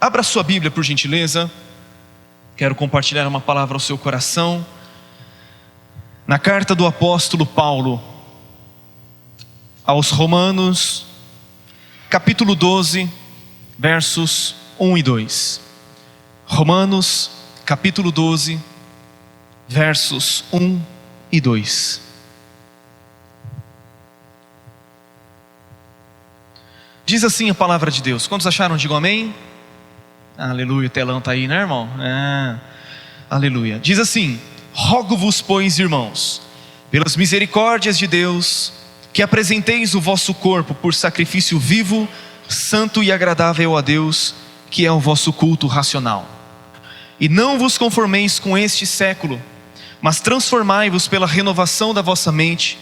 Abra sua Bíblia, por gentileza. Quero compartilhar uma palavra ao seu coração. Na carta do apóstolo Paulo aos Romanos, capítulo 12, versos 1 e 2. Romanos, capítulo 12, versos 1 e 2. Diz assim a palavra de Deus. Quantos acharam? Digam amém. Aleluia, o telão está aí, né, irmão? Aleluia. Diz assim: rogo-vos, pois, irmãos, pelas misericórdias de Deus, que apresenteis o vosso corpo por sacrifício vivo, santo e agradável a Deus, que é o vosso culto racional. E não vos conformeis com este século, mas transformai-vos pela renovação da vossa mente,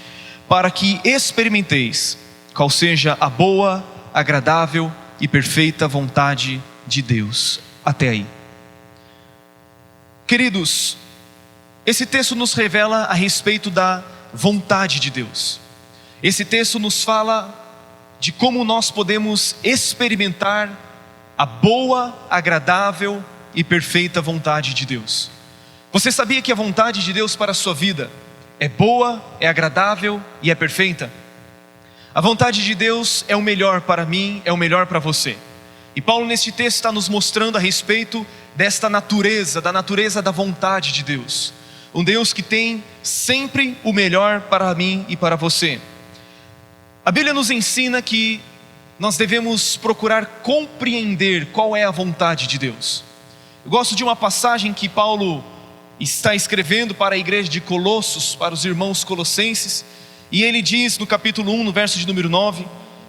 para que experimenteis qual seja a boa, agradável e perfeita vontade de Deus. Até aí. Queridos, esse texto nos revela a respeito da vontade de Deus. Esse texto nos fala de como nós podemos experimentar a boa, agradável e perfeita vontade de Deus. Você sabia que a vontade de Deus para a sua vida é boa, é agradável e é perfeita? A vontade de Deus é o melhor para mim, é o melhor para você. E Paulo neste texto está nos mostrando a respeito desta natureza, da natureza da vontade de Deus. Um Deus que tem sempre o melhor para mim e para você. A Bíblia nos ensina que nós devemos procurar compreender qual é a vontade de Deus. Eu gosto de uma passagem que Paulo está escrevendo para a igreja de Colossos, para os irmãos colossenses, e ele diz no capítulo 1, no verso de número 9: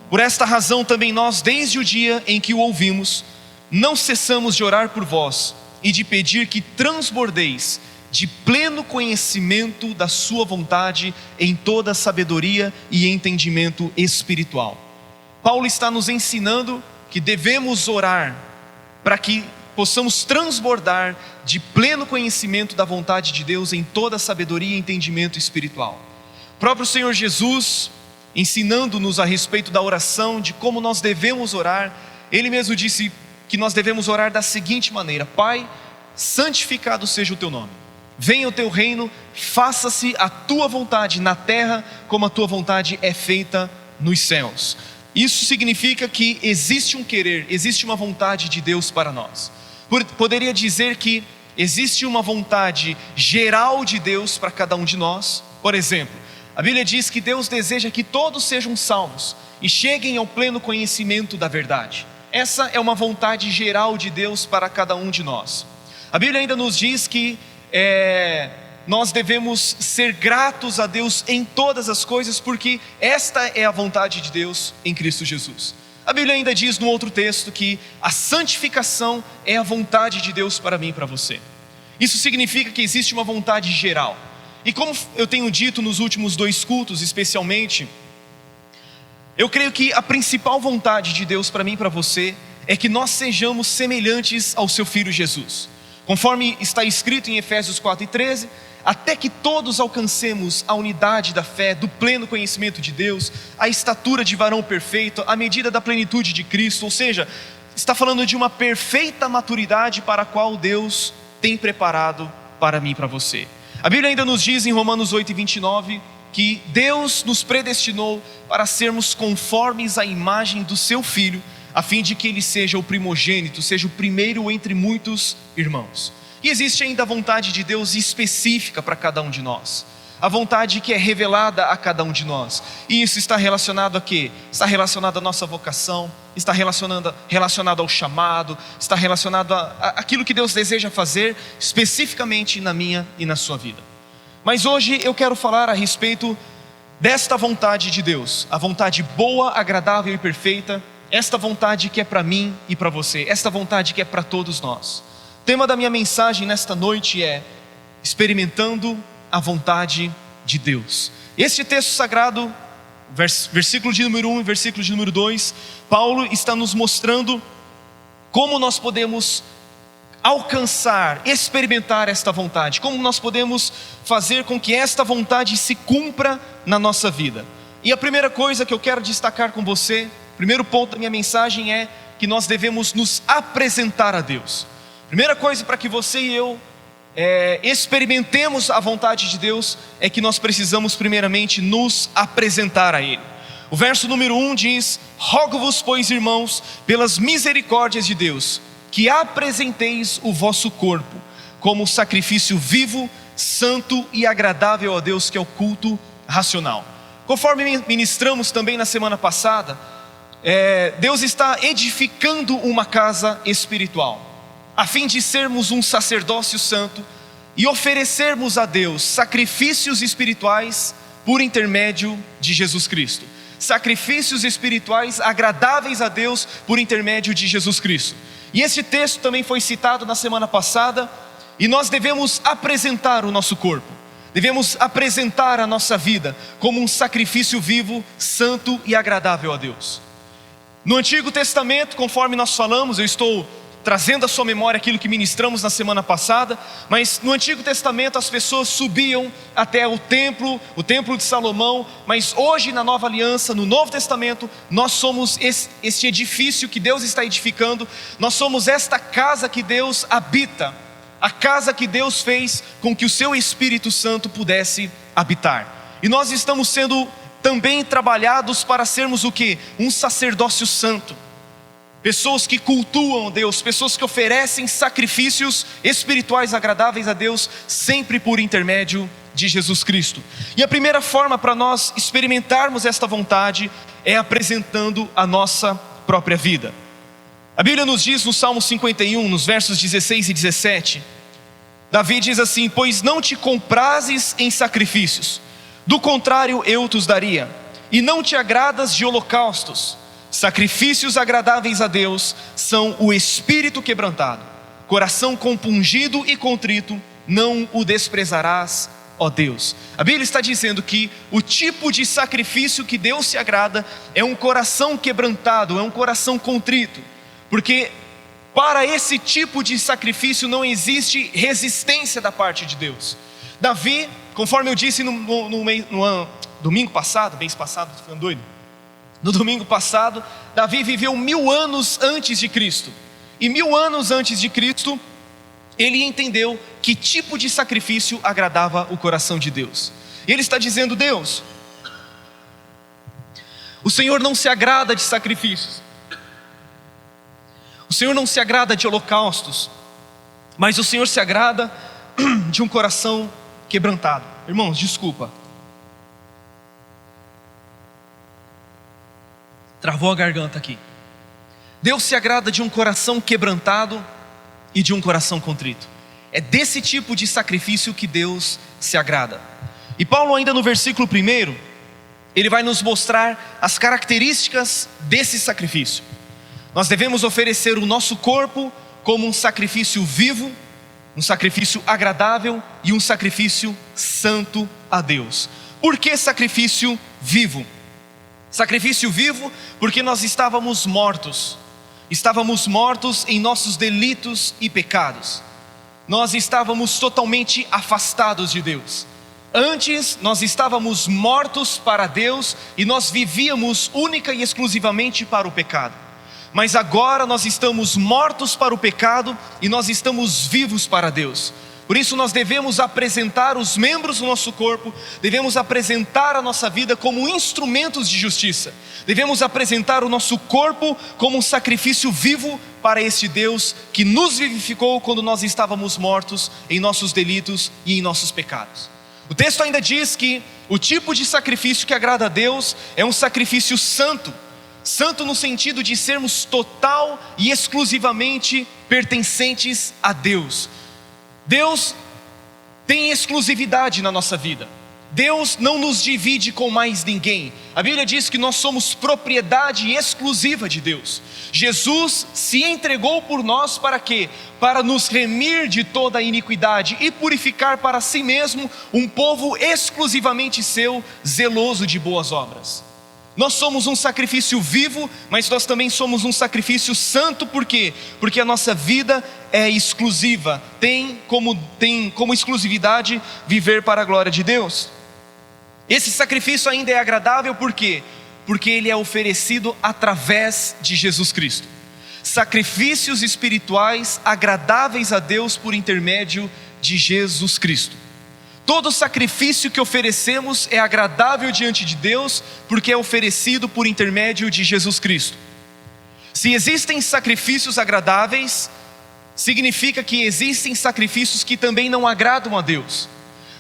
por esta razão também nós, desde o dia em que o ouvimos, não cessamos de orar por vós e de pedir que transbordeis de pleno conhecimento da sua vontade em toda sabedoria e entendimento espiritual. Paulo está nos ensinando que devemos orar para que possamos transbordar de pleno conhecimento da vontade de Deus em toda sabedoria e entendimento espiritual. O próprio Senhor Jesus, ensinando-nos a respeito da oração, de como nós devemos orar, Ele mesmo disse que nós devemos orar da seguinte maneira: Pai, santificado seja o teu nome, venha o teu reino, faça-se a tua vontade na terra, como a tua vontade é feita nos céus. Isso significa que existe um querer, existe uma vontade de Deus para nós. Poderia dizer que existe uma vontade geral de Deus para cada um de nós. Por exemplo, a Bíblia diz que Deus deseja que todos sejam salvos e cheguem ao pleno conhecimento da verdade. Essa é uma vontade geral de Deus para cada um de nós. A Bíblia ainda nos diz que nós devemos ser gratos a Deus em todas as coisas, porque esta é a vontade de Deus em Cristo Jesus. A Bíblia ainda diz no outro texto que a santificação é a vontade de Deus para mim e para você. Isso significa que existe uma vontade geral. E como eu tenho dito nos últimos 2 cultos especialmente, eu creio que a principal vontade de Deus para mim e para você é que nós sejamos semelhantes ao seu Filho Jesus. Conforme está escrito em Efésios 4:13, até que todos alcancemos a unidade da fé, do pleno conhecimento de Deus, a estatura de varão perfeito, a medida da plenitude de Cristo. Ou seja, está falando de uma perfeita maturidade para a qual Deus tem preparado para mim e para você. A Bíblia ainda nos diz em Romanos 8:29 que Deus nos predestinou para sermos conformes à imagem do seu Filho, a fim de que ele seja o primogênito, seja o primeiro entre muitos irmãos. E existe ainda a vontade de Deus específica para cada um de nós, a vontade que é revelada a cada um de nós. E isso está relacionado a quê? Está relacionado à nossa vocação, está relacionado ao chamado, está relacionado a aquilo que Deus deseja fazer especificamente na minha e na sua vida. Mas hoje eu quero falar a respeito desta vontade de Deus, a vontade boa, agradável e perfeita, esta vontade que é para mim e para você, esta vontade que é para todos nós. O tema da minha mensagem nesta noite é experimentando a vontade de Deus. Este texto sagrado, versículo de número 1 e versículo de número 2, Paulo está nos mostrando como nós podemos alcançar, experimentar esta vontade, como nós podemos fazer com que esta vontade se cumpra na nossa vida. E a primeira coisa que eu quero destacar com você, o primeiro ponto da minha mensagem é que nós devemos nos apresentar a Deus. Primeira coisa para que você e eu experimentemos a vontade de Deus é que nós precisamos primeiramente nos apresentar a Ele. O verso número 1 diz: rogo-vos, pois, irmãos, pelas misericórdias de Deus, que apresenteis o vosso corpo como sacrifício vivo, santo e agradável a Deus, que é o culto racional. Conforme ministramos também na semana passada, Deus está edificando uma casa espiritual, a fim de sermos um sacerdócio santo e oferecermos a Deus sacrifícios espirituais por intermédio de Jesus Cristo. Sacrifícios espirituais agradáveis a Deus por intermédio de Jesus Cristo. E esse texto também foi citado na semana passada, e nós devemos apresentar o nosso corpo, devemos apresentar a nossa vida como um sacrifício vivo, santo e agradável a Deus. No Antigo Testamento, conforme nós falamos, eu estou trazendo à sua memória aquilo que ministramos na semana passada, mas no Antigo Testamento as pessoas subiam até o templo de Salomão, mas hoje na Nova Aliança, no Novo Testamento, nós somos este edifício que Deus está edificando, nós somos esta casa que Deus habita, a casa que Deus fez com que o seu Espírito Santo pudesse habitar, e nós estamos sendo também trabalhados para sermos o que? Um sacerdócio santo. Pessoas que cultuam Deus, pessoas que oferecem sacrifícios espirituais agradáveis a Deus, sempre por intermédio de Jesus Cristo. E a primeira forma para nós experimentarmos esta vontade é apresentando a nossa própria vida. A Bíblia nos diz no Salmo 51, nos versos 16 e 17, Davi diz assim: pois não te comprazes em sacrifícios, do contrário eu te os daria, e não te agradas de holocaustos. Sacrifícios agradáveis a Deus são o espírito quebrantado, coração compungido e contrito, não o desprezarás, ó Deus. A Bíblia está dizendo que o tipo de sacrifício que Deus se agrada é um coração quebrantado, é um coração contrito, porque para esse tipo de sacrifício não existe resistência da parte de Deus. Davi, conforme eu disse no domingo passado, mês passado, estou ficando doido. No domingo passado, Davi viveu 1000 anos antes de Cristo. E 1000 anos antes de Cristo, ele entendeu que tipo de sacrifício agradava o coração de Deus. E ele está dizendo: Deus, o Senhor não se agrada de sacrifícios, o Senhor não se agrada de holocaustos, mas o Senhor se agrada de um coração quebrantado. Irmãos, desculpa, travou a garganta aqui. Deus se agrada de um coração quebrantado e de um coração contrito. É desse tipo de sacrifício que Deus se agrada. E Paulo ainda no versículo 1, ele vai nos mostrar as características desse sacrifício. Nós devemos oferecer o nosso corpo como um sacrifício vivo, um sacrifício agradável e um sacrifício santo a Deus. Por que sacrifício vivo? Sacrifício vivo porque nós estávamos mortos em nossos delitos e pecados. Nós estávamos totalmente afastados de Deus. Antes nós estávamos mortos para Deus e nós vivíamos única e exclusivamente para o pecado. Mas agora nós estamos mortos para o pecado e nós estamos vivos para Deus. Por isso nós devemos apresentar os membros do nosso corpo, devemos apresentar a nossa vida como instrumentos de justiça. Devemos apresentar o nosso corpo como um sacrifício vivo para este Deus que nos vivificou quando nós estávamos mortos em nossos delitos e em nossos pecados. O texto ainda diz que o tipo de sacrifício que agrada a Deus é um sacrifício santo. Santo no sentido de sermos total e exclusivamente pertencentes a Deus. Deus tem exclusividade na nossa vida. Deus não nos divide com mais ninguém. A Bíblia diz que nós somos propriedade exclusiva de Deus. Jesus se entregou por nós para quê? Para nos remir de toda a iniquidade e purificar para si mesmo um povo exclusivamente seu, zeloso de boas obras. Nós somos um sacrifício vivo, mas nós também somos um sacrifício santo. Por quê? Porque a nossa vida é exclusiva, tem como exclusividade viver para a glória de Deus. Esse sacrifício ainda é agradável, por quê? Porque ele é oferecido através de Jesus Cristo. sacrifícios espirituais agradáveis a Deus por intermédio de Jesus Cristo. Todo sacrifício que oferecemos é agradável diante de Deus, porque é oferecido por intermédio de Jesus Cristo. Se existem sacrifícios agradáveis, significa que existem sacrifícios que também não agradam a Deus.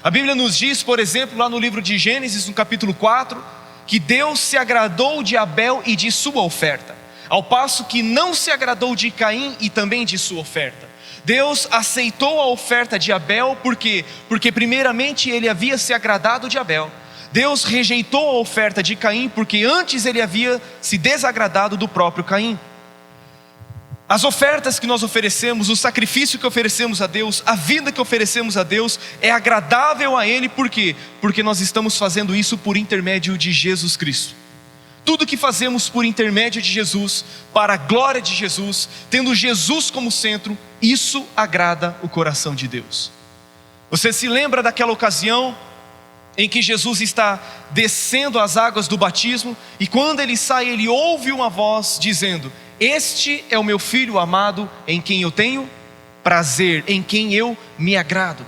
A Bíblia nos diz, por exemplo, lá no livro de Gênesis, no capítulo 4, que Deus se agradou de Abel e de sua oferta, ao passo que não se agradou de Caim e também de sua oferta. Deus aceitou a oferta de Abel, por quê? Porque primeiramente ele havia se agradado de Abel. Deus rejeitou a oferta de Caim, porque antes ele havia se desagradado do próprio Caim. As ofertas que nós oferecemos, o sacrifício que oferecemos a Deus, a vida que oferecemos a Deus, é agradável a Ele, por quê? Porque nós estamos fazendo isso por intermédio de Jesus Cristo. Tudo que fazemos por intermédio de Jesus, para a glória de Jesus, tendo Jesus como centro, isso agrada o coração de Deus. Você se lembra daquela ocasião em que Jesus está descendo as águas do batismo, e quando ele sai, ele ouve uma voz dizendo: este é o meu filho amado, em quem eu tenho prazer, em quem eu me agrado.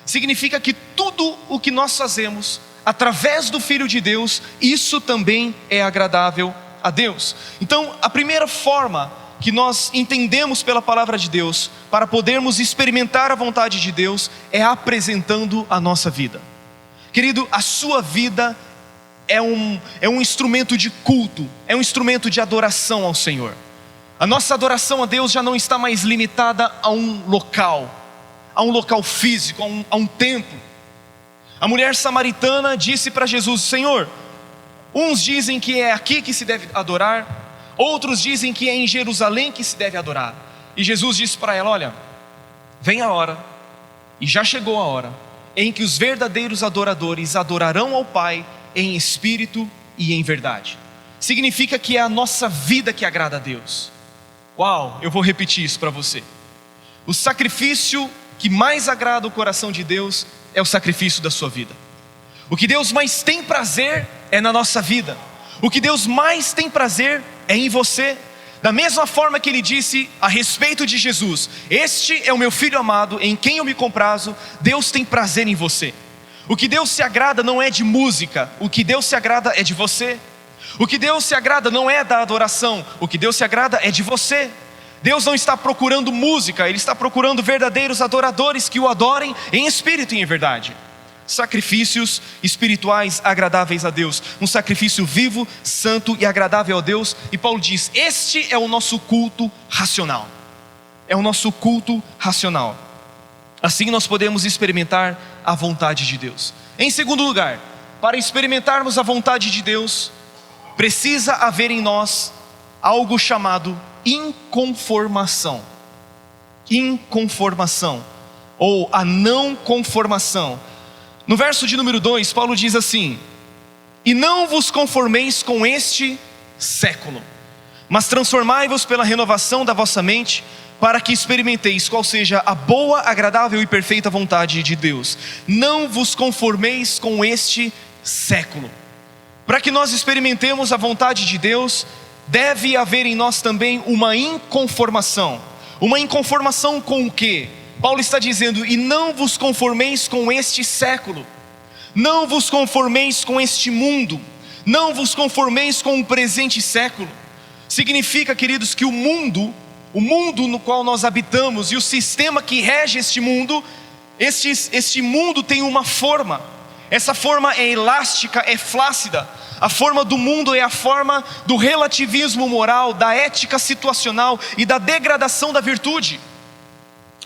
Significa que tudo o que nós fazemos através do Filho de Deus, isso também é agradável a Deus. Então, a primeira forma que nós entendemos pela palavra de Deus, para podermos experimentar a vontade de Deus, é apresentando a nossa vida. Querido, a sua vida é um instrumento de culto, é um instrumento de adoração ao Senhor. A nossa adoração a Deus já não está mais limitada a um local físico, a um templo. A mulher samaritana disse para Jesus: Senhor, uns dizem que é aqui que se deve adorar, outros dizem que é em Jerusalém que se deve adorar. E Jesus disse para ela: olha, vem a hora, e já chegou a hora, em que os verdadeiros adoradores adorarão ao Pai em espírito e em verdade. Significa que é a nossa vida que agrada a Deus. Uau, eu vou repetir isso para você. O sacrifício que mais agrada o coração de Deus é o sacrifício da sua vida. O que Deus mais tem prazer é na nossa vida. O que Deus mais tem prazer é em você. Da mesma forma que Ele disse a respeito de Jesus: este é o meu filho amado, em quem eu me comprazo. Deus tem prazer em você. O que Deus se agrada não é de música, o que Deus se agrada é de você. O que Deus se agrada não é da adoração, o que Deus se agrada é de você. Deus não está procurando música, Ele está procurando verdadeiros adoradores que o adorem em espírito e em verdade. Sacrifícios espirituais agradáveis a Deus, um sacrifício vivo, santo e agradável a Deus. E Paulo diz: este é o nosso culto racional. É o nosso culto racional. Assim nós podemos experimentar a vontade de Deus. Em segundo lugar, para experimentarmos a vontade de Deus, precisa haver em nós algo chamado inconformação. Inconformação, ou a não conformação. No verso de número 2, Paulo diz assim: e não vos conformeis com este século, mas transformai-vos pela renovação da vossa mente, para que experimenteis qual seja a boa, agradável e perfeita vontade de Deus. Não vos conformeis com este século. Para que nós experimentemos a vontade de Deus, deve haver em nós também uma inconformação. Uma inconformação com o quê? Paulo está dizendo: e não vos conformeis com este século. Não vos conformeis com este mundo. Não vos conformeis com o presente século. Significa, queridos, que o mundo no qual nós habitamos e o sistema que rege este mundo tem uma forma. Essa forma é elástica, é flácida. A forma do mundo é a forma do relativismo moral, da ética situacional e da degradação da virtude.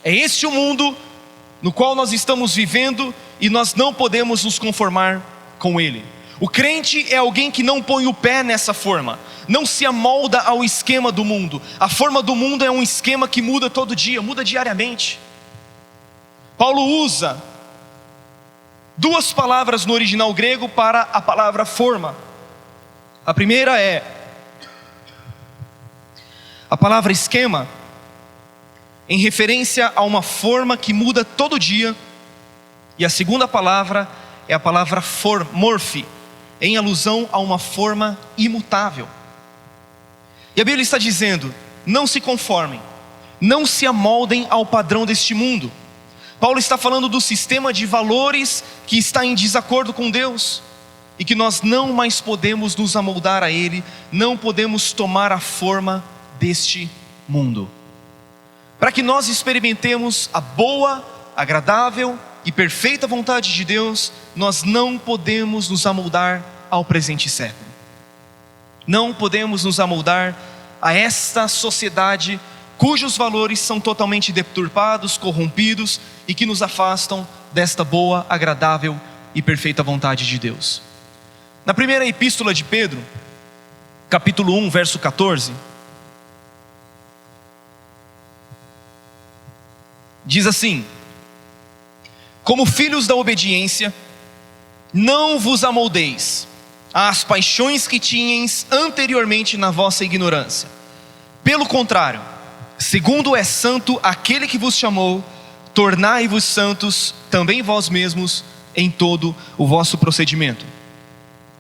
É este o mundo no qual nós estamos vivendo, e nós não podemos nos conformar com ele. O crente é alguém que não põe o pé nessa forma, não se amolda ao esquema do mundo. A forma do mundo é um esquema que muda todo dia, muda diariamente. Paulo usa duas palavras no original grego para a palavra forma. A primeira é a palavra esquema, em referência a uma forma que muda todo dia. E a segunda palavra é a palavra morfe, em alusão a uma forma imutável. E a Bíblia está dizendo: não se conformem, não se amoldem ao padrão deste mundo. Paulo está falando do sistema de valores que está em desacordo com Deus, e que nós não mais podemos nos amoldar a ele, não podemos tomar a forma deste mundo. Para que nós experimentemos a boa, agradável e perfeita vontade de Deus, nós não podemos nos amoldar ao presente século. Não podemos nos amoldar a esta sociedade cujos valores são totalmente deturpados, corrompidos e que nos afastam desta boa, agradável e perfeita vontade de Deus. Na primeira epístola de Pedro, capítulo 1, verso 14, diz assim: como filhos da obediência, não vos amoldeis às paixões que tinhais anteriormente na vossa ignorância. Pelo contrário, segundo é santo aquele que vos chamou, tornai-vos santos também vós mesmos em todo o vosso procedimento.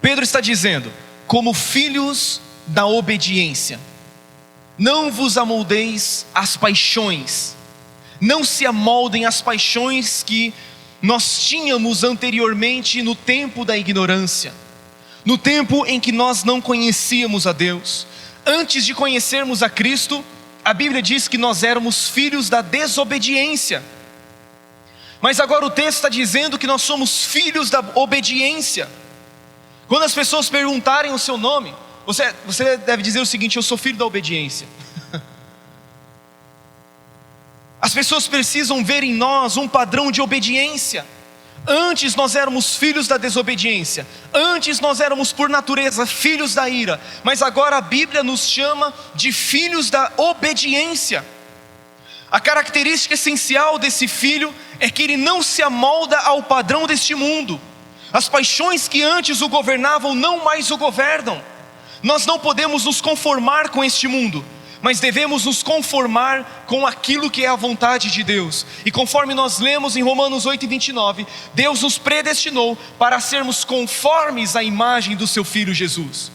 Pedro está dizendo, como filhos da obediência, não vos amoldeis às paixões, não se amoldem às paixões que nós tínhamos anteriormente no tempo da ignorância, no tempo em que nós não conhecíamos a Deus. Antes de conhecermos a Cristo, a Bíblia diz que nós éramos filhos da desobediência, mas agora o texto está dizendo que nós somos filhos da obediência. Quando as pessoas perguntarem o seu nome, você deve dizer o seguinte: eu sou filho da obediência. As pessoas precisam ver em nós um padrão de obediência. Antes nós éramos filhos da desobediência, antes nós éramos por natureza filhos da ira, mas agora a Bíblia nos chama de filhos da obediência. A característica essencial desse filho é que ele não se amolda ao padrão deste mundo. As paixões que antes o governavam não mais o governam. Nós não podemos nos conformar com este mundo, mas devemos nos conformar com aquilo que é a vontade de Deus. E conforme nós lemos em Romanos 8:29, Deus nos predestinou para sermos conformes à imagem do seu Filho Jesus.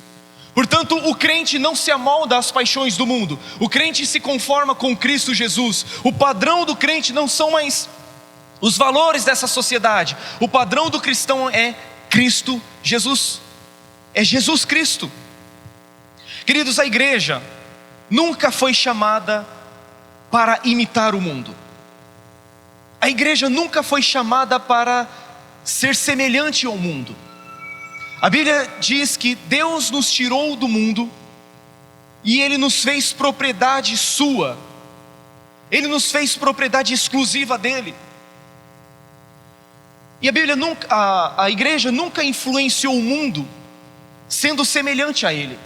Portanto, o crente não se amolda às paixões do mundo, o crente se conforma com Cristo Jesus. O padrão do crente não são mais os valores dessa sociedade, o padrão do cristão é Cristo Jesus, é Jesus Cristo. Queridos, a igreja nunca foi chamada para imitar o mundo. A igreja nunca foi chamada para ser semelhante ao mundo. A Bíblia diz que Deus nos tirou do mundo e Ele nos fez propriedade sua. Ele nos fez propriedade exclusiva dEle. E a igreja nunca influenciou o mundo sendo semelhante a Ele.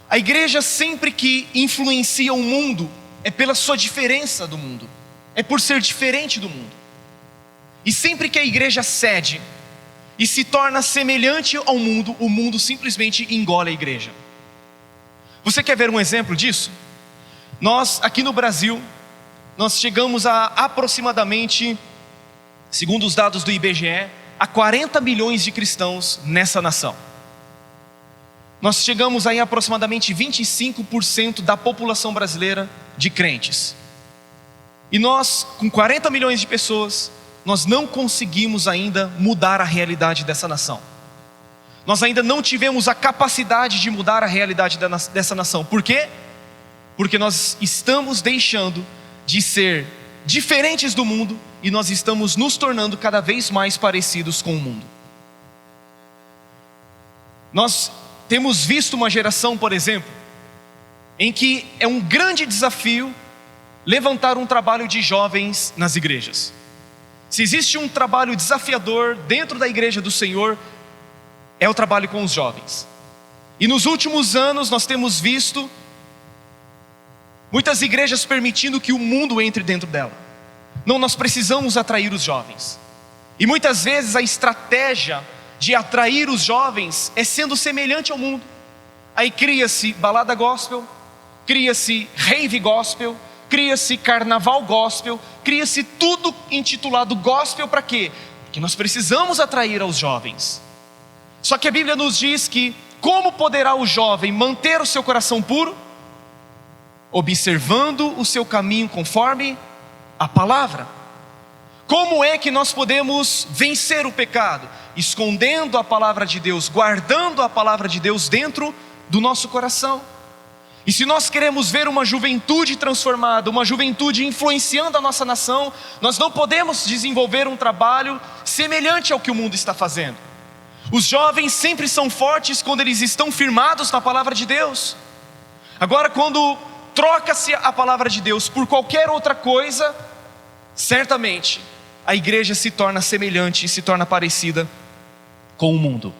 A igreja sempre que influencia o mundo é pela sua diferença do mundo, é por ser diferente do mundo. E sempre que a igreja cede e se torna semelhante ao mundo, o mundo simplesmente engole a igreja. Você quer ver um exemplo disso? Nós aqui no Brasil, nós chegamos a aproximadamente, segundo os dados do IBGE, a 40 milhões de cristãos nessa nação. Nós chegamos aí a aproximadamente 25% da população brasileira de crentes. E nós, com 40 milhões de pessoas, nós não conseguimos ainda mudar a realidade dessa nação. Nós ainda não tivemos a capacidade de mudar a realidade dessa nação. Por quê? Porque nós estamos deixando de ser diferentes do mundo e nós estamos nos tornando cada vez mais parecidos com o mundo. Nós temos visto uma geração, por exemplo, em que é um grande desafio levantar um trabalho de jovens nas igrejas. Se existe um trabalho desafiador dentro da igreja do Senhor, é o trabalho com os jovens. E nos últimos anos nós temos visto muitas igrejas permitindo que o mundo entre dentro dela. Não, nós precisamos atrair os jovens. E muitas vezes a estratégia de atrair os jovens é sendo semelhante ao mundo. Aí cria-se balada gospel, cria-se rave gospel, cria-se carnaval gospel, cria-se tudo intitulado gospel. Para quê? Porque nós precisamos atrair aos jovens. Só que a Bíblia nos diz que como poderá o jovem manter o seu coração puro? observando o seu caminho conforme a palavra. Como é que nós podemos vencer o pecado? Escondendo a palavra de Deus, guardando a palavra de Deus dentro do nosso coração. E se nós queremos ver uma juventude transformada, uma juventude influenciando a nossa nação, nós não podemos desenvolver um trabalho semelhante ao que o mundo está fazendo. Os jovens sempre são fortes quando eles estão firmados na palavra de Deus. Agora, quando troca-se a palavra de Deus por qualquer outra coisa, certamente a igreja se torna semelhante e se torna parecida com o mundo.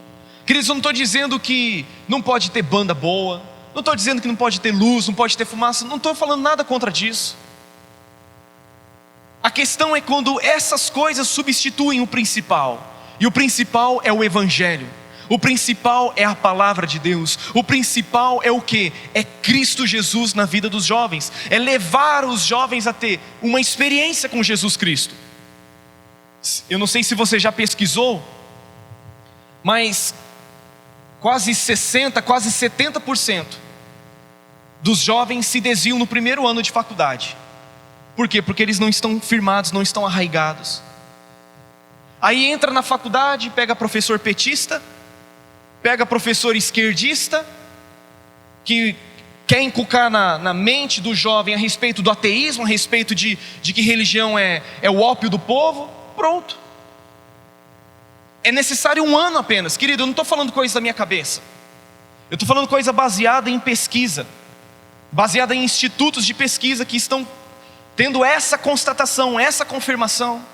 Queridos, eu não estou dizendo que não pode ter banda boa, não estou dizendo que não pode ter luz, não pode ter fumaça, não estou falando nada contra disso. A questão é quando essas coisas substituem o principal, e o principal é o Evangelho, o principal é a palavra de Deus, o principal é o que? É Cristo Jesus na vida dos jovens, é levar os jovens a ter uma experiência com Jesus Cristo. Eu não sei se você já pesquisou, mas quase 60%, quase 70% dos jovens se desviam no primeiro ano de faculdade. Por quê? Porque eles não estão firmados, não estão arraigados. Aí entra na faculdade, pega professor petista, pega professor esquerdista, que quer inculcar na mente do jovem a respeito do ateísmo, a respeito de que religião é o ópio do povo. Pronto. É necessário um ano apenas. Querido, eu não estou falando coisa da minha cabeça. Eu estou falando coisa baseada em pesquisa, baseada em institutos de pesquisa que estão tendo essa constatação, essa confirmação.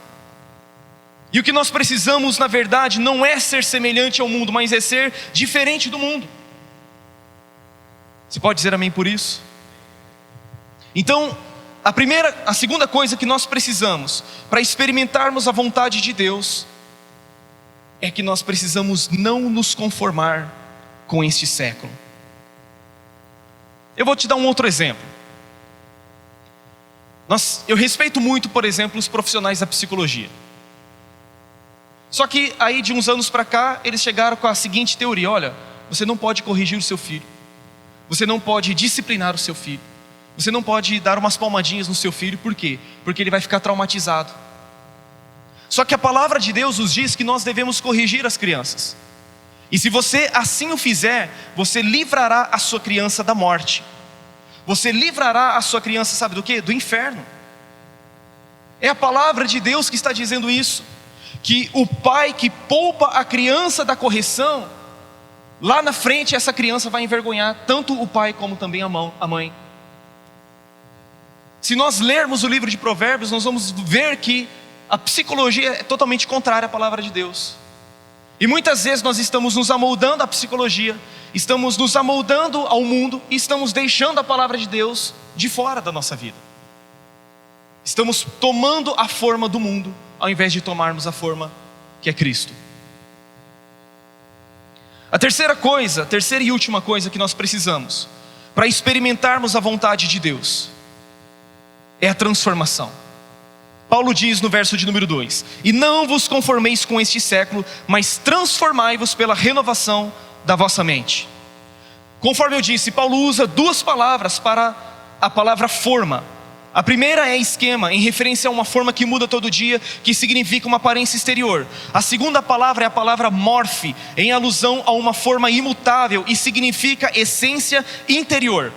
E o que nós precisamos, na verdade, não é ser semelhante ao mundo, mas é ser diferente do mundo. Você pode dizer amém por isso? Então, a segunda coisa que nós precisamos para experimentarmos a vontade de Deus é que nós precisamos não nos conformar com este século. Eu vou te dar um outro exemplo. Eu respeito muito, por exemplo, os profissionais da psicologia. Só que aí de uns anos para cá, eles chegaram com a seguinte teoria: olha, você não pode corrigir o seu filho, você não pode disciplinar o seu filho, você não pode dar umas palmadinhas no seu filho. Por quê? Porque ele vai ficar traumatizado. Só que a palavra de Deus nos diz que nós devemos corrigir as crianças. E se você assim o fizer, você livrará a sua criança da morte. Você livrará a sua criança, sabe do quê? Do inferno. É a palavra de Deus que está dizendo isso. Que o pai que poupa a criança da correção, lá na frente essa criança vai envergonhar tanto o pai como também a mãe. Se nós lermos o livro de Provérbios, nós vamos ver que a psicologia é totalmente contrária à palavra de Deus. E muitas vezes nós estamos nos amoldando à psicologia, estamos nos amoldando ao mundo e estamos deixando a palavra de Deus de fora da nossa vida. Estamos tomando a forma do mundo, ao invés de tomarmos a forma que é Cristo. A terceira e última coisa que nós precisamos para experimentarmos a vontade de Deus é a transformação. Paulo diz no verso de número 2: e não vos conformeis com este século, mas transformai-vos pela renovação da vossa mente. Conforme eu disse, Paulo usa duas palavras para a palavra forma. A primeira é esquema, em referência a uma forma que muda todo dia, que significa uma aparência exterior. A segunda palavra é a palavra morfe, em alusão a uma forma imutável e significa essência interior.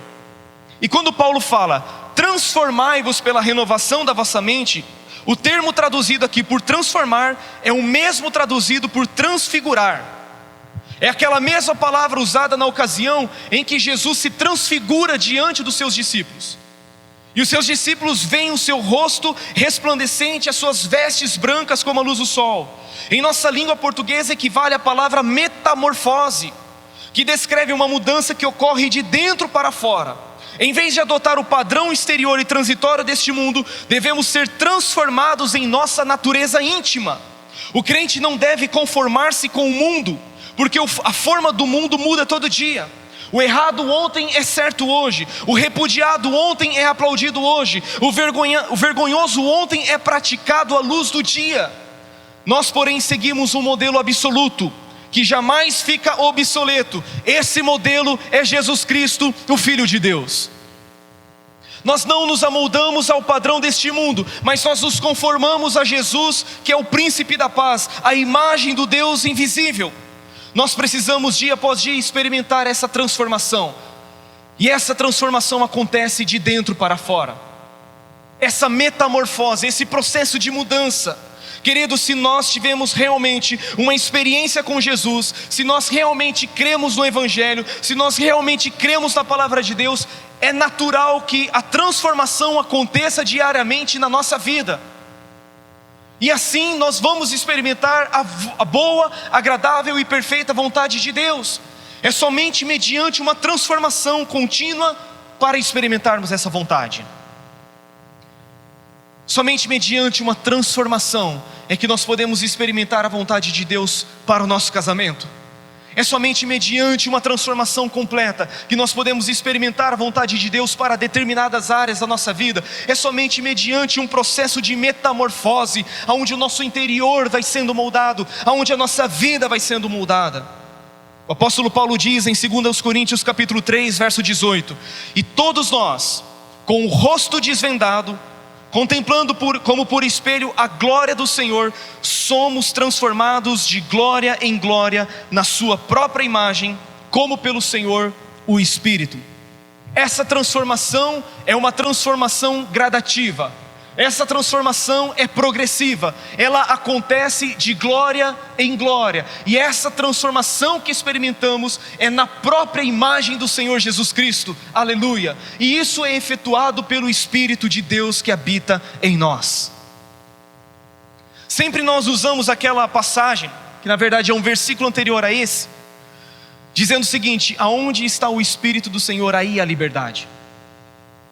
E quando Paulo fala, transformai-vos pela renovação da vossa mente, o termo traduzido aqui por transformar é o mesmo traduzido por transfigurar. É aquela mesma palavra usada na ocasião em que Jesus se transfigura diante dos seus discípulos. E os seus discípulos veem o seu rosto resplandecente, as suas vestes brancas como a luz do sol. Em nossa língua portuguesa equivale à palavra metamorfose, que descreve uma mudança que ocorre de dentro para fora. Em vez de adotar o padrão exterior e transitório deste mundo, devemos ser transformados em nossa natureza íntima. O crente não deve conformar-se com o mundo, porque a forma do mundo muda todo dia. O errado ontem é certo hoje, o repudiado ontem é aplaudido hoje, o vergonhoso ontem é praticado à luz do dia. Nós, porém, seguimos um modelo absoluto, que jamais fica obsoleto. Esse modelo é Jesus Cristo, o Filho de Deus. Nós não nos amoldamos ao padrão deste mundo, mas nós nos conformamos a Jesus, que é o príncipe da paz, a imagem do Deus invisível. Nós precisamos dia após dia experimentar essa transformação. E essa transformação acontece de dentro para fora. Essa metamorfose, esse processo de mudança. Querido, se nós tivermos realmente uma experiência com Jesus, se nós realmente cremos no Evangelho, se nós realmente cremos na Palavra de Deus, é natural que a transformação aconteça diariamente na nossa vida. E assim nós vamos experimentar a boa, agradável e perfeita vontade de Deus. É somente mediante uma transformação contínua para experimentarmos essa vontade. Somente mediante uma transformação é que nós podemos experimentar a vontade de Deus para o nosso casamento. É somente mediante uma transformação completa que nós podemos experimentar a vontade de Deus para determinadas áreas da nossa vida. É somente mediante um processo de metamorfose, onde o nosso interior vai sendo moldado, onde a nossa vida vai sendo moldada. O apóstolo Paulo diz em 2 Coríntios capítulo 3, verso 18: E todos nós, com o rosto desvendado, contemplando como por espelho a glória do Senhor, somos transformados de glória em glória na sua própria imagem, como pelo Senhor o Espírito. Essa transformação é uma transformação gradativa. Essa transformação é progressiva, ela acontece de glória em glória, e essa transformação que experimentamos é na própria imagem do Senhor Jesus Cristo, aleluia, e isso é efetuado pelo Espírito de Deus que habita em nós. Sempre nós usamos aquela passagem, que na verdade é um versículo anterior a esse, dizendo o seguinte: aonde está o Espírito do Senhor, aí a liberdade.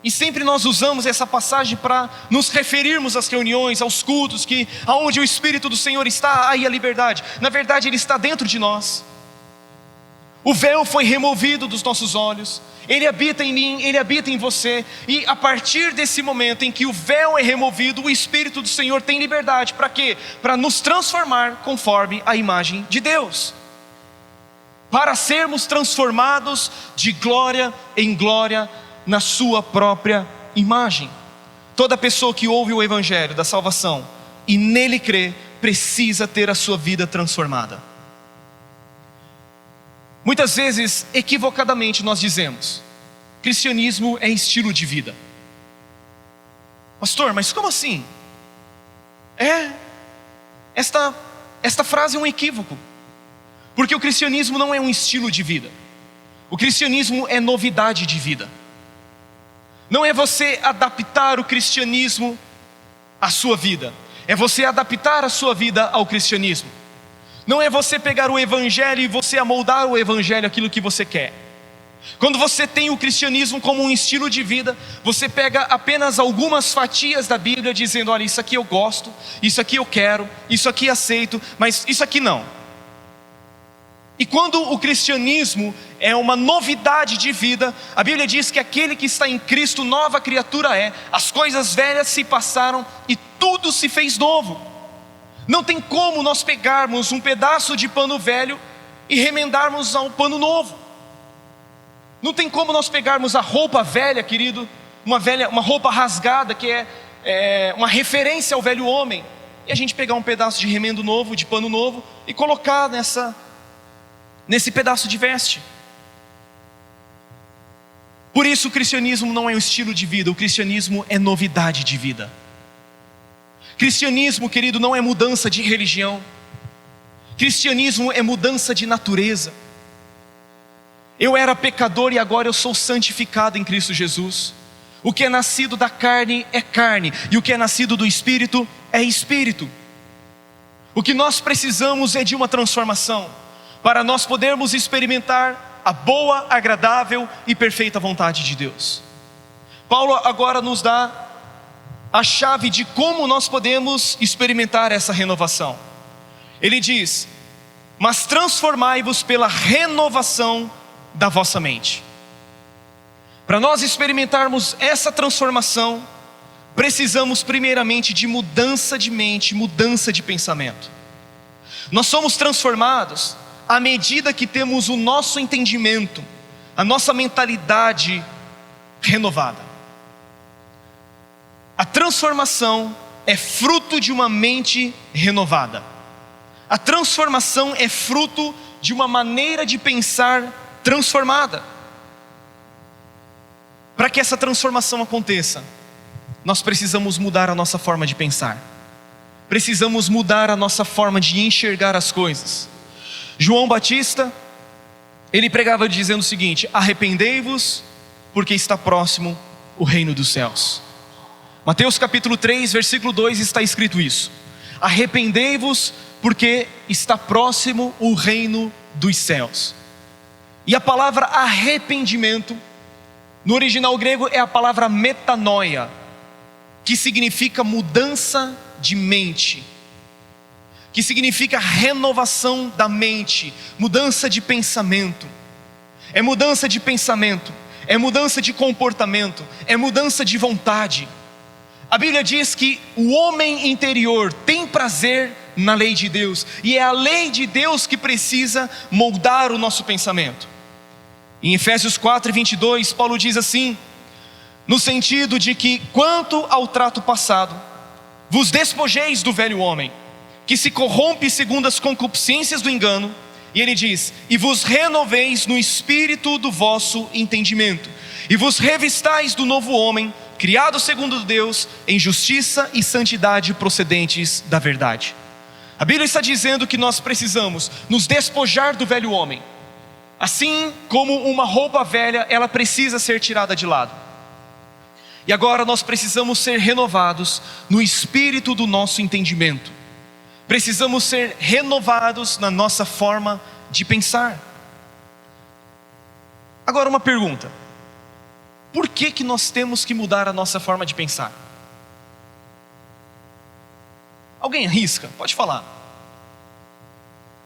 E sempre nós usamos essa passagem para nos referirmos às reuniões, aos cultos, que aonde o Espírito do Senhor está, aí a liberdade. Na verdade Ele está dentro de nós. O véu foi removido dos nossos olhos, Ele habita em mim, Ele habita em você. E a partir desse momento em que o véu é removido, o Espírito do Senhor tem liberdade. Para quê? Para nos transformar conforme a imagem de Deus, para sermos transformados de glória em glória na sua própria imagem. Toda pessoa que ouve o Evangelho da salvação e nele crê, precisa ter a sua vida transformada. Muitas vezes, equivocadamente, nós dizemos: cristianismo é estilo de vida. Pastor, mas como assim? Esta frase é um equívoco, porque o cristianismo não é um estilo de vida. O cristianismo é novidade de vida. Não é você adaptar o cristianismo à sua vida, é você adaptar a sua vida ao cristianismo. Não é você pegar o Evangelho e você amoldar o Evangelho àquilo que você quer. Quando você tem o cristianismo como um estilo de vida, você pega apenas algumas fatias da Bíblia, dizendo: olha, isso aqui eu gosto, isso aqui eu quero, isso aqui aceito, mas isso aqui não. E quando o cristianismo é uma novidade de vida, a Bíblia diz que aquele que está em Cristo, nova criatura é. As coisas velhas se passaram e tudo se fez novo. Não tem como nós pegarmos um pedaço de pano velho e remendarmos a um pano novo. Não tem como nós pegarmos a roupa velha, querido, uma roupa rasgada, que é uma referência ao velho homem, e a gente pegar um pedaço de remendo novo, de pano novo, e colocar nesse pedaço de veste. Por isso o cristianismo não é um estilo de vida, o cristianismo é novidade de vida. Cristianismo, querido, não é mudança de religião. Cristianismo é mudança de natureza. Eu era pecador e agora eu sou santificado em Cristo Jesus. O que é nascido da carne é carne, e o que é nascido do Espírito é Espírito. O que nós precisamos é de uma transformação, para nós podermos experimentar a boa, agradável e perfeita vontade de Deus. Paulo agora nos dá a chave de como nós podemos experimentar essa renovação. Ele diz: mas transformai-vos pela renovação da vossa mente. Para nós experimentarmos essa transformação, precisamos primeiramente de mudança de mente, mudança de pensamento. Nós somos transformados à medida que temos o nosso entendimento, a nossa mentalidade renovada. A transformação é fruto de uma mente renovada. A transformação é fruto de uma maneira de pensar transformada. Para que essa transformação aconteça, nós precisamos mudar a nossa forma de pensar. Precisamos mudar a nossa forma de enxergar as coisas. João Batista, ele pregava dizendo o seguinte: arrependei-vos, porque está próximo o reino dos céus. Mateus capítulo 3, versículo 2 está escrito isso: arrependei-vos, porque está próximo o reino dos céus. E a palavra arrependimento, no original grego, é a palavra metanoia, que significa mudança de mente, que significa renovação da mente, mudança de pensamento. É mudança de pensamento, é mudança de comportamento, é mudança de vontade. A Bíblia diz que o homem interior tem prazer na lei de Deus, e é a lei de Deus que precisa moldar o nosso pensamento. Em Efésios 4:22, Paulo diz assim, no sentido de que, quanto ao trato passado, vos despojeis do velho homem, que se corrompe segundo as concupiscências do engano, e ele diz, e vos renoveis no espírito do vosso entendimento, e vos revistais do novo homem, criado segundo Deus, em justiça e santidade procedentes da verdade. A Bíblia está dizendo que nós precisamos nos despojar do velho homem. Assim como uma roupa velha, ela precisa ser tirada de lado. E agora nós precisamos ser renovados no espírito do nosso entendimento. Precisamos ser renovados na nossa forma de pensar. Agora uma pergunta: por que nós temos que mudar a nossa forma de pensar? Alguém arrisca? Pode falar.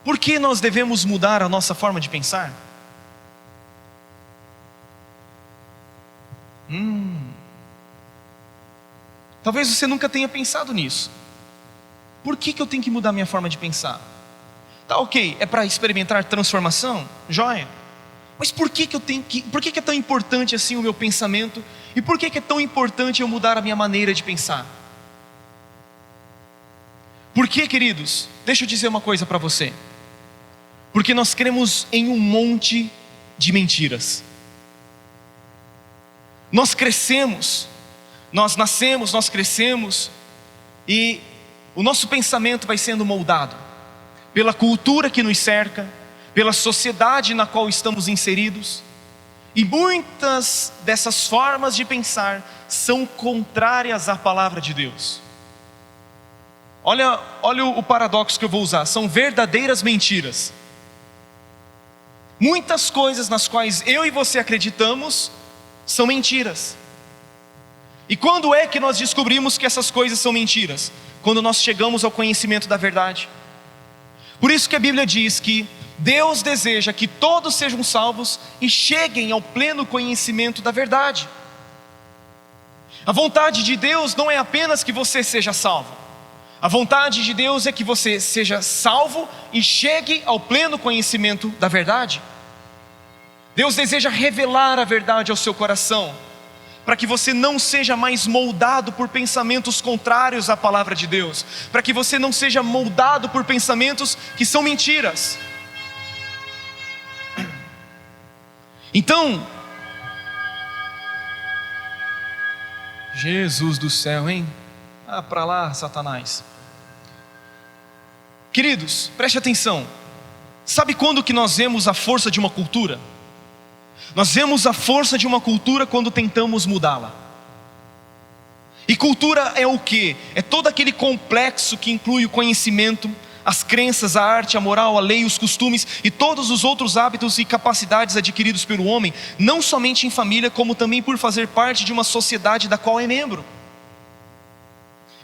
Por que nós devemos mudar a nossa forma de pensar? Talvez você nunca tenha pensado nisso. Por que eu tenho que mudar minha forma de pensar? Tá, ok, é para experimentar transformação? Joia. Mas por que é tão importante assim o meu pensamento? E por que é tão importante eu mudar a minha maneira de pensar? Por que, queridos? Deixa eu dizer uma coisa para você. Porque nós cremos em um monte de mentiras. Nós crescemos, nós nascemos, nós crescemos, e o nosso pensamento vai sendo moldado pela cultura que nos cerca, pela sociedade na qual estamos inseridos, e muitas dessas formas de pensar são contrárias à palavra de Deus. Olha o paradoxo que eu vou usar: são verdadeiras mentiras. Muitas coisas nas quais eu e você acreditamos são mentiras. E quando é que nós descobrimos que essas coisas são mentiras? Quando nós chegamos ao conhecimento da verdade. Por isso que a Bíblia diz que Deus deseja que todos sejam salvos e cheguem ao pleno conhecimento da verdade. A vontade de Deus não é apenas que você seja salvo. A vontade de Deus é que você seja salvo e chegue ao pleno conhecimento da verdade. Deus deseja revelar a verdade ao seu coração, para que você não seja mais moldado por pensamentos contrários à palavra de Deus, para que você não seja moldado por pensamentos que são mentiras. Então, Jesus do céu, hein? Para lá, Satanás. Queridos, preste atenção. Sabe quando que nós vemos a força de uma cultura? Nós vemos a força de uma cultura quando tentamos mudá-la. E cultura é o quê? É todo aquele complexo que inclui o conhecimento, as crenças, a arte, a moral, a lei, os costumes e todos os outros hábitos e capacidades adquiridos pelo homem, não somente em família, como também por fazer parte de uma sociedade da qual é membro.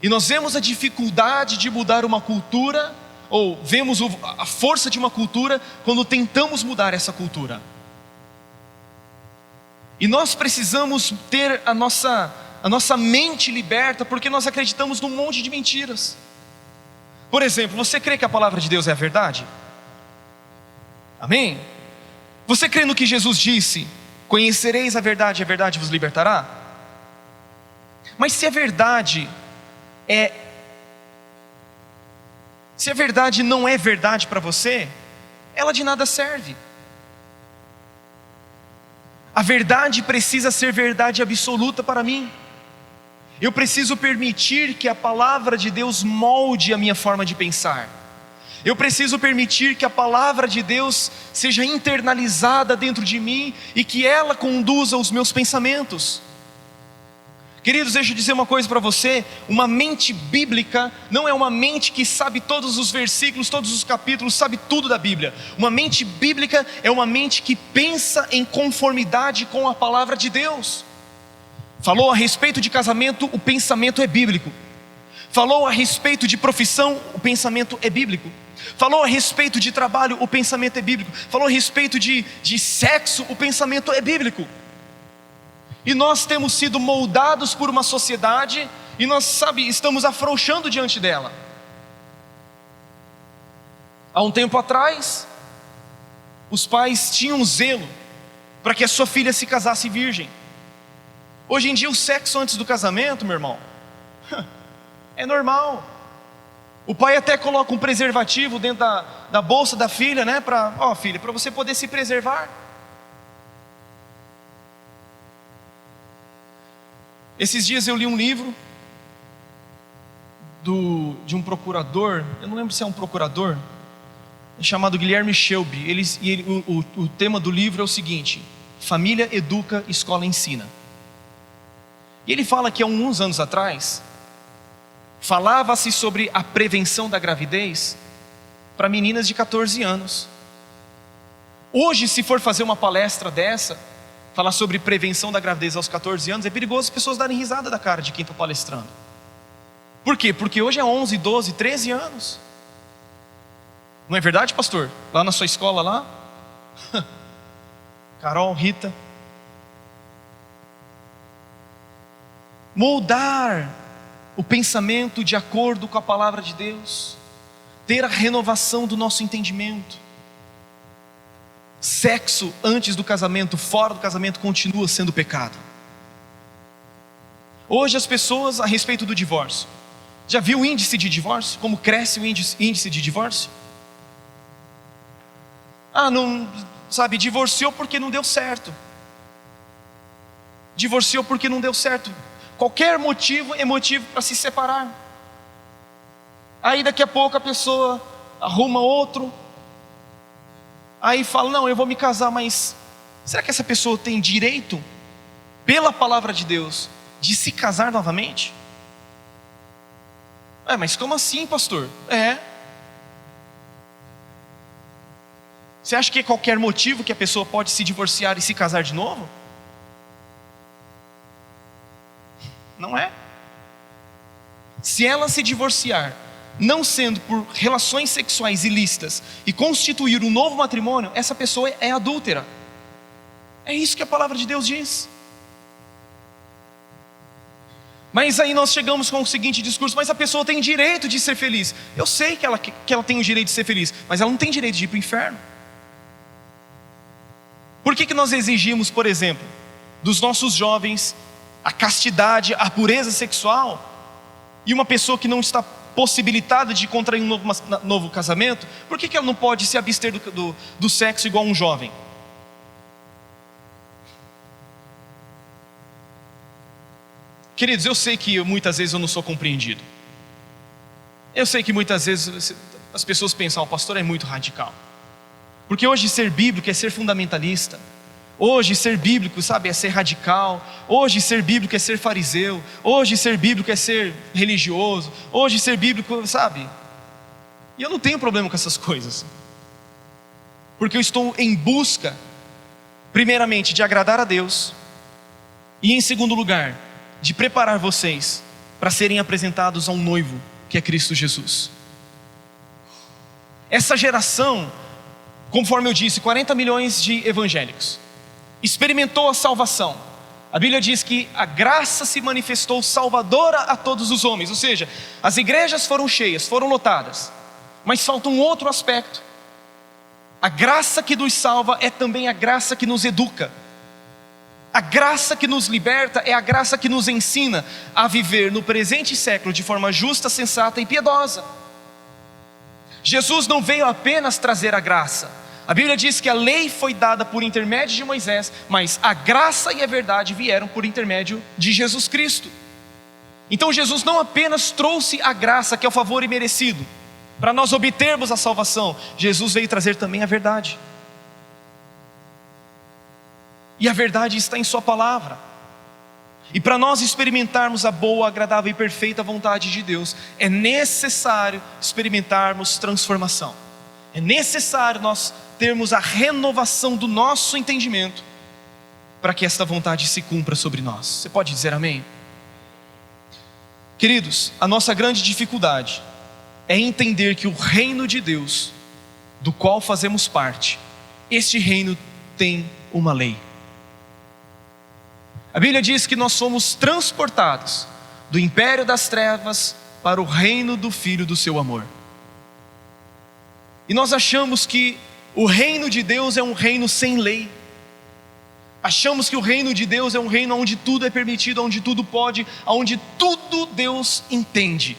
E nós vemos a dificuldade de mudar uma cultura, ou vemos a força de uma cultura quando tentamos mudar essa cultura. E nós precisamos ter a nossa mente liberta, porque nós acreditamos num monte de mentiras. Por exemplo, você crê que a palavra de Deus é a verdade? Amém? Você crê no que Jesus disse: conhecereis a verdade e a verdade vos libertará? Mas se a verdade não é verdade para você, ela de nada serve. A verdade precisa ser verdade absoluta para mim. Eu preciso permitir que a palavra de Deus molde a minha forma de pensar. Eu preciso permitir que a palavra de Deus seja internalizada dentro de mim e que ela conduza os meus pensamentos. Queridos, deixa eu dizer uma coisa para você: uma mente bíblica não é uma mente que sabe todos os versículos, todos os capítulos, sabe tudo da Bíblia. Uma mente bíblica é uma mente que pensa em conformidade com a palavra de Deus. Falou a respeito de casamento, o pensamento é bíblico. Falou a respeito de profissão, o pensamento é bíblico. Falou a respeito de trabalho, o pensamento é bíblico. Falou a respeito de sexo, o pensamento é bíblico. E nós temos sido moldados por uma sociedade e nós, estamos afrouxando diante dela. Há um tempo atrás, os pais tinham zelo para que a sua filha se casasse virgem. Hoje em dia o sexo antes do casamento, meu irmão, é normal. O pai até coloca um preservativo dentro da bolsa da filha, né? Filha, para você poder se preservar. Esses dias eu li um livro de um procurador, eu não lembro se é um procurador, chamado Guilherme Shelby. O tema do livro é o seguinte: família educa, escola ensina. E ele fala que há uns anos atrás, falava-se sobre a prevenção da gravidez para meninas de 14 anos. Hoje, se for fazer uma palestra dessa, falar sobre prevenção da gravidez aos 14 anos, é perigoso as pessoas darem risada da cara de quem está palestrando. Por quê? Porque hoje é 11, 12, 13 anos. Não é verdade, pastor? Lá na sua escola lá? Carol, Rita. Moldar o pensamento de acordo com a palavra de Deus. Ter a renovação do nosso entendimento. Sexo antes do casamento, fora do casamento, continua sendo pecado. Hoje as pessoas, a respeito do divórcio, já viu o índice de divórcio? Como cresce o índice de divórcio? Divorciou porque não deu certo. Divorciou porque não deu certo. Qualquer motivo é motivo para se separar. Aí daqui a pouco a pessoa arruma outro. Aí fala, não, eu vou me casar, mas será que essa pessoa tem direito, pela palavra de Deus, de se casar novamente? Mas como assim, pastor? Você acha que é qualquer motivo que a pessoa pode se divorciar e se casar de novo? Não é. Se ela se divorciar, não sendo por relações sexuais ilícitas, e constituir um novo matrimônio, essa pessoa é adúltera. É isso que a palavra de Deus diz. Mas aí nós chegamos com o seguinte discurso: mas a pessoa tem direito de ser feliz. Eu sei que ela tem o direito de ser feliz, mas ela não tem direito de ir para o inferno. Por que nós exigimos, por exemplo, dos nossos jovens a castidade, a pureza sexual, e uma pessoa que não está possibilitada de contrair um novo casamento, por que ela não pode se abster do sexo igual um jovem? Queridos, eu sei que muitas vezes eu não sou compreendido. Eu sei que muitas vezes as pessoas pensam, o pastor é muito radical. Porque hoje ser bíblico é ser fundamentalista. Hoje ser bíblico, é ser radical. Hoje ser bíblico é ser fariseu. Hoje ser bíblico é ser religioso. Hoje ser bíblico, E eu não tenho problema com essas coisas. Porque eu estou em busca, primeiramente, de agradar a Deus. E em segundo lugar, de preparar vocês para serem apresentados a um noivo, que é Cristo Jesus. Essa geração, conforme eu disse, 40 milhões de evangélicos, experimentou a salvação. A Bíblia diz que a graça se manifestou salvadora a todos os homens. Ou seja, as igrejas foram cheias, foram lotadas. Mas falta um outro aspecto. A graça que nos salva é também a graça que nos educa. A graça que nos liberta é a graça que nos ensina a viver no presente século de forma justa, sensata e piedosa. Jesus não veio apenas trazer a graça. A Bíblia diz que a lei foi dada por intermédio de Moisés, mas a graça e a verdade vieram por intermédio de Jesus Cristo. Então Jesus não apenas trouxe a graça, que é o favor imerecido, para nós obtermos a salvação. Jesus veio trazer também a verdade. E a verdade está em sua palavra. E para nós experimentarmos a boa, agradável e perfeita vontade de Deus, é necessário experimentarmos transformação. É necessário nós termos a renovação do nosso entendimento, para que esta vontade se cumpra sobre nós. Você pode dizer amém? Queridos, a nossa grande dificuldade é entender que o reino de Deus, do qual fazemos parte, este reino tem uma lei. A Bíblia diz que nós somos transportados do império das trevas para o reino do Filho do seu amor. E nós achamos que o reino de Deus é um reino sem lei. Achamos que o reino de Deus é um reino onde tudo é permitido, onde tudo pode, onde tudo Deus entende.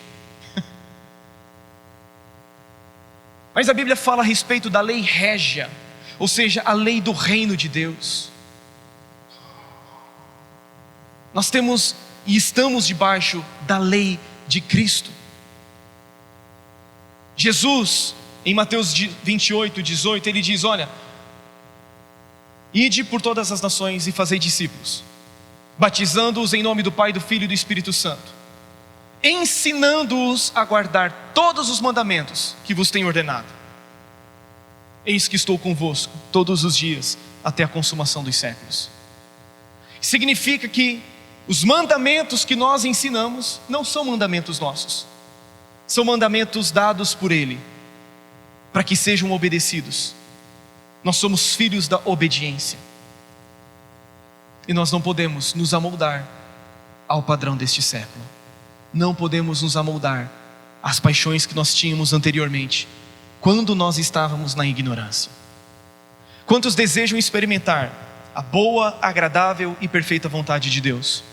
Mas a Bíblia fala a respeito da lei régia, ou seja, a lei do reino de Deus. Nós temos e estamos debaixo da lei de Cristo. Jesus, em Mateus 28, 18, ele diz: olha, ide por todas as nações e fazei discípulos, batizando-os em nome do Pai, do Filho e do Espírito Santo, ensinando-os a guardar todos os mandamentos que vos tenho ordenado. Eis que estou convosco todos os dias, até a consumação dos séculos. Significa que os mandamentos que nós ensinamos não são mandamentos nossos, são mandamentos dados por Ele, para que sejam obedecidos. Nós somos filhos da obediência, e nós não podemos nos amoldar ao padrão deste século. Não podemos nos amoldar às paixões que nós tínhamos anteriormente, quando nós estávamos na ignorância. Quantos desejam experimentar a boa, agradável e perfeita vontade de Deus?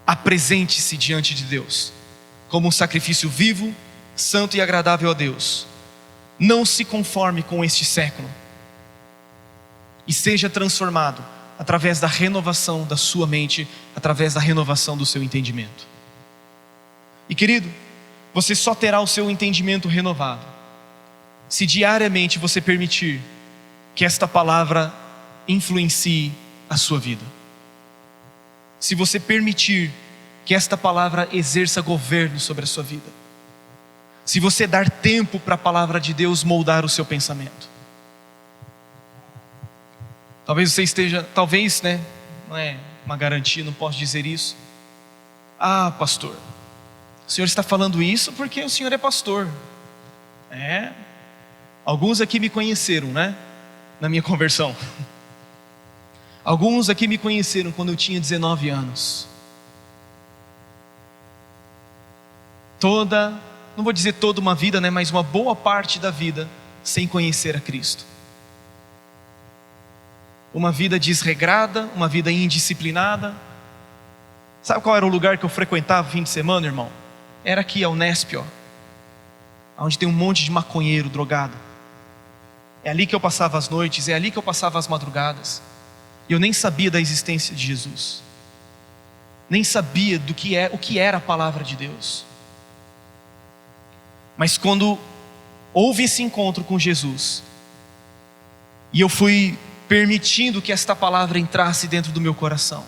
Apresente-se diante de Deus como um sacrifício vivo, santo e agradável a Deus. Não se conforme com este século, e seja transformado através da renovação da sua mente, através da renovação do seu entendimento. E querido, você só terá o seu entendimento renovado se diariamente você permitir que esta palavra influencie a sua vida. Se você permitir que esta palavra exerça governo sobre a sua vida. Se você dar tempo para a palavra de Deus moldar o seu pensamento. Talvez você esteja, não é uma garantia, não posso dizer isso. Ah, pastor, o senhor está falando isso porque o senhor é pastor. Alguns aqui me conheceram, na minha conversão. Alguns aqui me conheceram quando eu tinha 19 anos. Não vou dizer toda uma vida, mas uma boa parte da vida sem conhecer a Cristo. Uma vida desregrada, uma vida indisciplinada. Sabe qual era o lugar que eu frequentava fim de semana, irmão? Era aqui, a Unesp, onde tem um monte de maconheiro drogado. É ali que eu passava as noites, é ali que eu passava as madrugadas. E eu nem sabia da existência de Jesus, nem sabia o que era a palavra de Deus. Mas quando houve esse encontro com Jesus, e eu fui permitindo que esta palavra entrasse dentro do meu coração,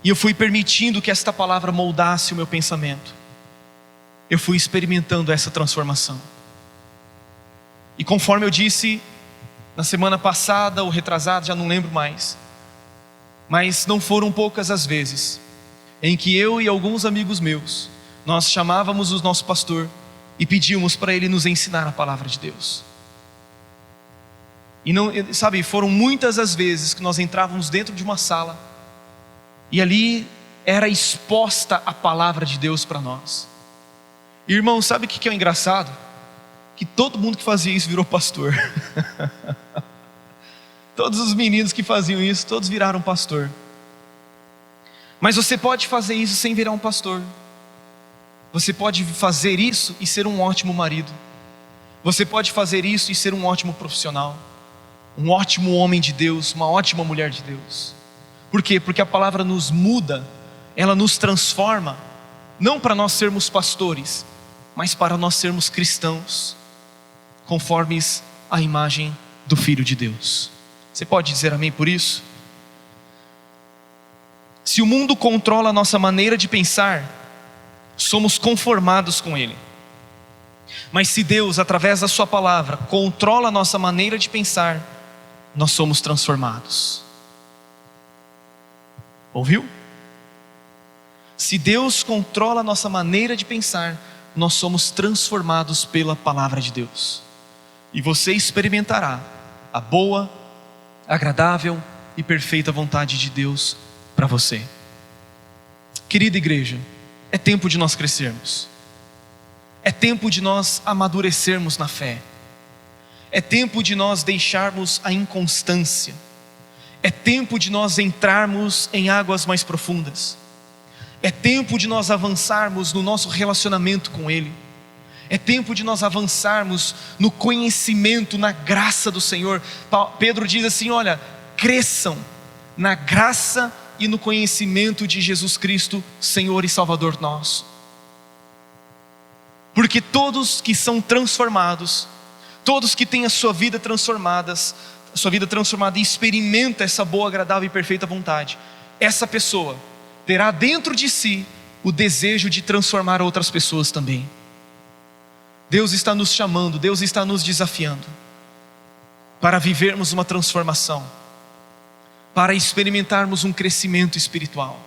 e eu fui permitindo que esta palavra moldasse o meu pensamento, eu fui experimentando essa transformação. E conforme eu disse na semana passada ou retrasada, já não lembro mais, mas não foram poucas as vezes em que eu e alguns amigos meus, nós chamávamos o nosso pastor e pedíamos para ele nos ensinar a palavra de Deus. E não, sabe, foram muitas as vezes que nós entrávamos dentro de uma sala e ali era exposta a palavra de Deus para nós. Irmão, sabe o que é o engraçado? Que todo mundo que fazia isso virou pastor. Todos os meninos que faziam isso, todos viraram pastor. Mas você pode fazer isso sem virar um pastor. Você pode fazer isso e ser um ótimo marido. Você pode fazer isso e ser um ótimo profissional, um ótimo homem de Deus, uma ótima mulher de Deus. Por quê? Porque a palavra nos muda, ela nos transforma, não para nós sermos pastores, mas para nós sermos cristãos, conformes à imagem do Filho de Deus. Você pode dizer amém por isso? Se o mundo controla a nossa maneira de pensar, somos conformados com ele. Mas se Deus, através da sua palavra, controla a nossa maneira de pensar, nós somos transformados. Ouviu? Se Deus controla a nossa maneira de pensar, nós somos transformados pela palavra de Deus. E você experimentará a boa, agradável e perfeita vontade de Deus para você. Querida igreja, é tempo de nós crescermos. É tempo de nós amadurecermos na fé. É tempo de nós deixarmos a inconstância. É tempo de nós entrarmos em águas mais profundas. É tempo de nós avançarmos no nosso relacionamento com Ele. É tempo de nós avançarmos no conhecimento, na graça do Senhor. Pedro diz assim, olha, cresçam na graça e no conhecimento de Jesus Cristo, Senhor e Salvador nosso. Porque todos que são transformados, todos que têm a sua vida transformada e experimenta essa boa, agradável e perfeita vontade, essa pessoa terá dentro de si o desejo de transformar outras pessoas também. Deus está nos chamando, Deus está nos desafiando para vivermos uma transformação, para experimentarmos um crescimento espiritual,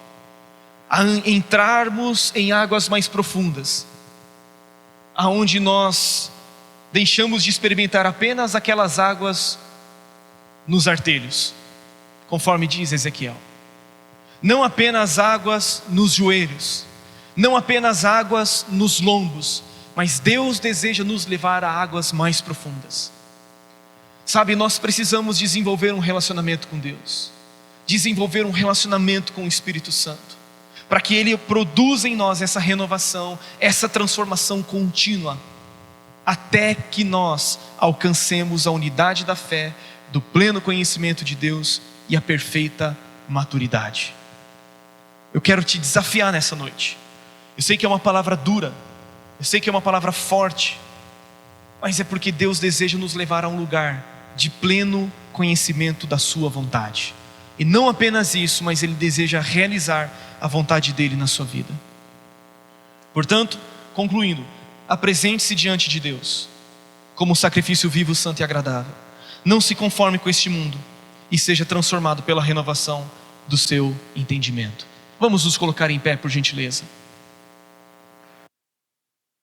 a entrarmos em águas mais profundas, aonde nós deixamos de experimentar apenas aquelas águas nos artelhos, conforme diz Ezequiel. Não apenas águas nos joelhos, não apenas águas nos lombos, mas Deus deseja nos levar a águas mais profundas. Sabe, nós precisamos desenvolver um relacionamento com Deus, desenvolver um relacionamento com o Espírito Santo, para que Ele produza em nós essa renovação, essa transformação contínua, até que nós alcancemos a unidade da fé, do pleno conhecimento de Deus e a perfeita maturidade. Eu quero te desafiar nessa noite. Eu sei que é uma palavra dura, eu sei que é uma palavra forte, mas é porque Deus deseja nos levar a um lugar de pleno conhecimento da sua vontade. E não apenas isso, mas Ele deseja realizar a vontade dEle na sua vida. Portanto, concluindo, apresente-se diante de Deus como sacrifício vivo, santo e agradável. Não se conforme com este mundo e seja transformado pela renovação do seu entendimento. Vamos nos colocar em pé, por gentileza.